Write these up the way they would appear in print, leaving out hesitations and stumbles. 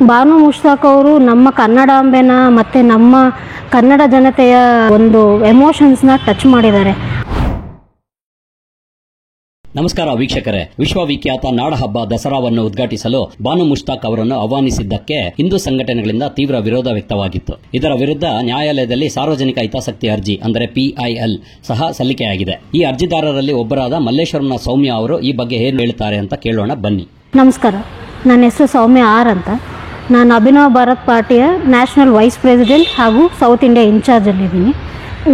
ಬಾನು ಮುಷ್ತಾಕ್ ಅವರು ನಮ್ಮ ಕನ್ನಡಾಂಬೆನ ಮತ್ತು ನಮ್ಮ ಕನ್ನಡ ಜನತೆಯ ಒಂದು ಎಮೋಷನ್ಸ್ನ ಟಚ್ ಮಾಡಿದ್ದಾರೆ. ನಮಸ್ಕಾರ ವೀಕ್ಷಕರೇ, ವಿಶ್ವವಿಖ್ಯಾತ ನಾಡಹಬ್ಬ ದಸರಾವನ್ನು ಉದ್ಘಾಟಿಸಲು ಬಾನು ಮುಷ್ತಾಕ್ ಅವರನ್ನು ಆಹ್ವಾನಿಸಿದ್ದಕ್ಕೆ ಹಿಂದೂ ಸಂಘಟನೆಗಳಿಂದ ತೀವ್ರ ವಿರೋಧ ವ್ಯಕ್ತವಾಗಿತ್ತು. ಇದರ ವಿರುದ್ಧ ನ್ಯಾಯಾಲಯದಲ್ಲಿ ಸಾರ್ವಜನಿಕ ಹಿತಾಸಕ್ತಿ ಅರ್ಜಿ ಅಂದರೆ PIL ಸಹ ಸಲ್ಲಿಕೆಯಾಗಿದೆ. ಈ ಅರ್ಜಿದಾರರಲ್ಲಿ ಒಬ್ಬರಾದ ಮಲ್ಲೇಶ್ವರಂನ ಸೌಮ್ಯ ಅವರು ಈ ಬಗ್ಗೆ ಏನು ಹೇಳ್ತಾರೆ ಅಂತ ಕೇಳೋಣ ಬನ್ನಿ. ನಮಸ್ಕಾರ, ನನ್ನ ಹೆಸರು ಸೌಮ್ಯ ಆರ್ ಅಂತ. ನಾನು ಅಭಿನವ್ ಭಾರತ್ ಪಾರ್ಟಿಯ ನ್ಯಾಷನಲ್ ವೈಸ್ ಪ್ರೆಸಿಡೆಂಟ್ ಹಾಗೂ ಸೌತ್ ಇಂಡಿಯಾ ಇನ್ಚಾರ್ಜಲ್ಲಿದ್ದೀನಿ.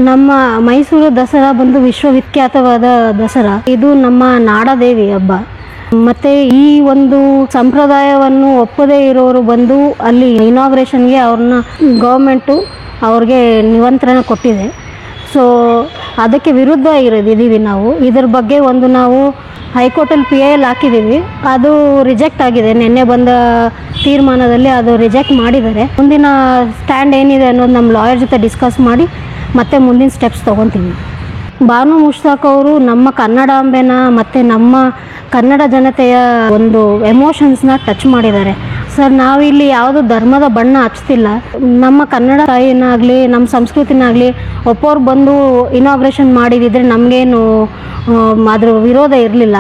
ನಮ್ಮ ಮೈಸೂರು ದಸರಾ ಬಂದು ವಿಶ್ವವಿಖ್ಯಾತವಾದ ದಸರಾ. ಇದು ನಮ್ಮ ನಾಡದೇವಿ ಹಬ್ಬ. ಮತ್ತು ಈ ಒಂದು ಸಂಪ್ರದಾಯವನ್ನು ಒಪ್ಪದೇ ಇರೋರು ಬಂದು ಅಲ್ಲಿ ಇನಾಗ್ರೇಷನ್ಗೆ ಅವ್ರನ್ನ ಗೌರ್ಮೆಂಟು ಅವ್ರಿಗೆ ನಿಮಂತ್ರಣ ಕೊಟ್ಟಿದೆ. ಸೊ ಅದಕ್ಕೆ ವಿರುದ್ಧ ಇದ್ದೀವಿ ನಾವು. ಇದರ ಬಗ್ಗೆ ನಾವು ಹೈಕೋರ್ಟಲ್ಲಿ PIL ಹಾಕಿದ್ದೀವಿ. ಅದು ರಿಜೆಕ್ಟ್ ಆಗಿದೆ. ನಿನ್ನೆ ಬಂದ ತೀರ್ಮಾನದಲ್ಲಿ ಅದು ರಿಜೆಕ್ಟ್ ಮಾಡಿದ್ದಾರೆ. ಮುಂದಿನ ಸ್ಟ್ಯಾಂಡ್ ಏನಿದೆ ಅನ್ನೋದು ನಮ್ಮ ಲಾಯರ್ ಜೊತೆ ಡಿಸ್ಕಸ್ ಮಾಡಿ ಮತ್ತೆ ಮುಂದಿನ ಸ್ಟೆಪ್ಸ್ ತೊಗೊತೀವಿ. ಬಾನು ಮುಷ್ತಾಕ್ ಅವರು ನಮ್ಮ ಕನ್ನಡಾಂಬೆನ ಮತ್ತು ನಮ್ಮ ಕನ್ನಡ ಜನತೆಯ ಒಂದು ಎಮೋಷನ್ಸ್ನ ಟಚ್ ಮಾಡಿದ್ದಾರೆ. ಸರ್, ನಾವಿಲ್ಲಿ ಯಾವುದೋ ಧರ್ಮದ ಬಣ್ಣ ಹಚ್ತಿಲ್ಲ. ನಮ್ಮ ಕನ್ನಡ ತಾಯಿನಾಗಲಿ ನಮ್ಮ ಸಂಸ್ಕೃತಿನಾಗಲಿ ಒಪ್ಪೋರು ಬಂದು ಇನಾಗ್ರೇಷನ್ ಮಾಡಿದಿದ್ರೆ ನಮಗೇನು ಅದ್ರ ವಿರೋಧ ಇರಲಿಲ್ಲ.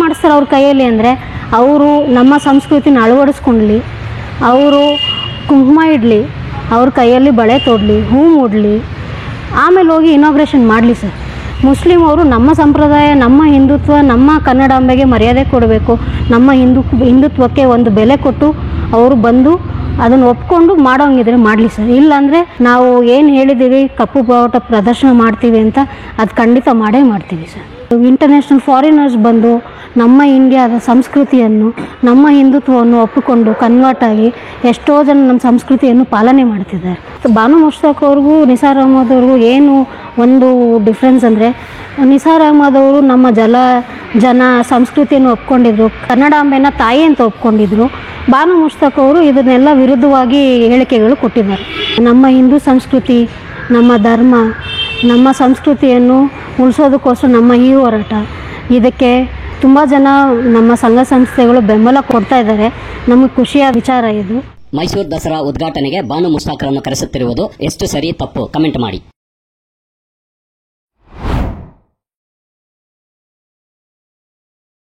ಮಾಡಿಸ್ತಾರೆ ಅವ್ರ ಕೈಯಲ್ಲಿ. ಅಂದರೆ ಅವರು ನಮ್ಮ ಸಂಸ್ಕೃತಿನ ಅಳವಡಿಸ್ಕೊಳ್ಳಿ, ಅವರು ಕುಂಕುಮ ಇಡಲಿ, ಅವ್ರ ಕೈಯಲ್ಲಿ ಬಳೆ ತೊಡಲಿ, ಹೂ ಮುಡಲಿ, ಆಮೇಲೆ ಹೋಗಿ ಇನಾಗ್ರೇಷನ್ ಮಾಡಲಿ. ಸರ್, ಮುಸ್ಲಿಂ ಅವರು ನಮ್ಮ ಸಂಪ್ರದಾಯ, ನಮ್ಮ ಹಿಂದುತ್ವ, ನಮ್ಮ ಕನ್ನಡಾಂಬೆಗೆ ಮರ್ಯಾದೆ ಕೊಡಬೇಕು. ನಮ್ಮ ಹಿಂದುತ್ವಕ್ಕೆ ಒಂದು ಬೆಲೆ ಕೊಟ್ಟು ಅವರು ಬಂದು ಅದನ್ನು ಒಪ್ಕೊಂಡು ಮಾಡೋಂಗಿದ್ರೆ ಮಾಡಲಿ ಸರ್. ಇಲ್ಲಾಂದರೆ ನಾವು ಏನು ಹೇಳಿದ್ದೀವಿ ಕಪ್ಪು ಬಾವುಟ ಪ್ರದರ್ಶನ ಮಾಡ್ತೀವಿ ಅಂತ ಅದು ಖಂಡಿತ ಮಾಡೇ ಮಾಡ್ತೀವಿ ಸರ್. ಇಂಟರ್ನ್ಯಾಷನಲ್ ಫಾರಿನರ್ಸ್ ಬಂದು ನಮ್ಮ ಇಂಡಿಯಾದ ಸಂಸ್ಕೃತಿಯನ್ನು, ನಮ್ಮ ಹಿಂದುತ್ವವನ್ನು ಒಪ್ಪಿಕೊಂಡು ಕನ್ವರ್ಟ್ ಆಗಿ ಎಷ್ಟೋ ಜನ ನಮ್ಮ ಸಂಸ್ಕೃತಿಯನ್ನು ಪಾಲನೆ ಮಾಡ್ತಿದ್ದಾರೆ. ಬಾನು ಮುಷ್ತಾಕ್ ಅವ್ರಿಗೂ ನಿಸಾರ್ ಅಹಮದ್ ಅವ್ರಿಗೂ ಏನು ಒಂದು ಡಿಫ್ರೆನ್ಸ್ ಅಂದರೆ, ನಿಸಾರ್ ಅಹಮದ್ ಅವರು ನಮ್ಮ ಜನ ಸಂಸ್ಕೃತಿಯನ್ನು ಒಪ್ಕೊಂಡಿದ್ರು, ಕನ್ನಡಾಂಬೆನ ತಾಯಿ ಅಂತ ಒಪ್ಕೊಂಡಿದ್ರು. ಬಾನು ಮುಷ್ತಾಕ್ ಅವರು ಇದನ್ನೆಲ್ಲ ವಿರುದ್ಧವಾಗಿ ಹೇಳಿಕೆಗಳು ಕೊಟ್ಟಿದ್ದಾರೆ. ನಮ್ಮ ಹಿಂದೂ ಸಂಸ್ಕೃತಿ, ನಮ್ಮ ಧರ್ಮ, ನಮ್ಮ ಸಂಸ್ಕೃತಿಯನ್ನು ಉಳಿಸೋದಕ್ಕೋಸ್ಕರ ನಮ್ಮ ಈ ಹೋರಾಟ, ಇದಕ್ಕೆ ತುಂಬ ಜನ ನಮ್ಮ ಸಂಘ ಸಂಸ್ಥೆಗಳು ಬೆಂಬಲ ಕೊಡ್ತಾ ಇದ್ದಾರೆ. ನಮಗೆ ಖುಷಿಯ ವಿಚಾರ ಇದು. ಮೈಸೂರು ದಸರಾ ಉದ್ಘಾಟನೆಗೆ ಬಾನು ಮುಷ್ತಾಕ್ರನ್ನು ಕರೆಸುತ್ತಿರುವುದು ಎಷ್ಟು ಸರಿ ತಪ್ಪು ಕಮೆಂಟ್ ಮಾಡಿ.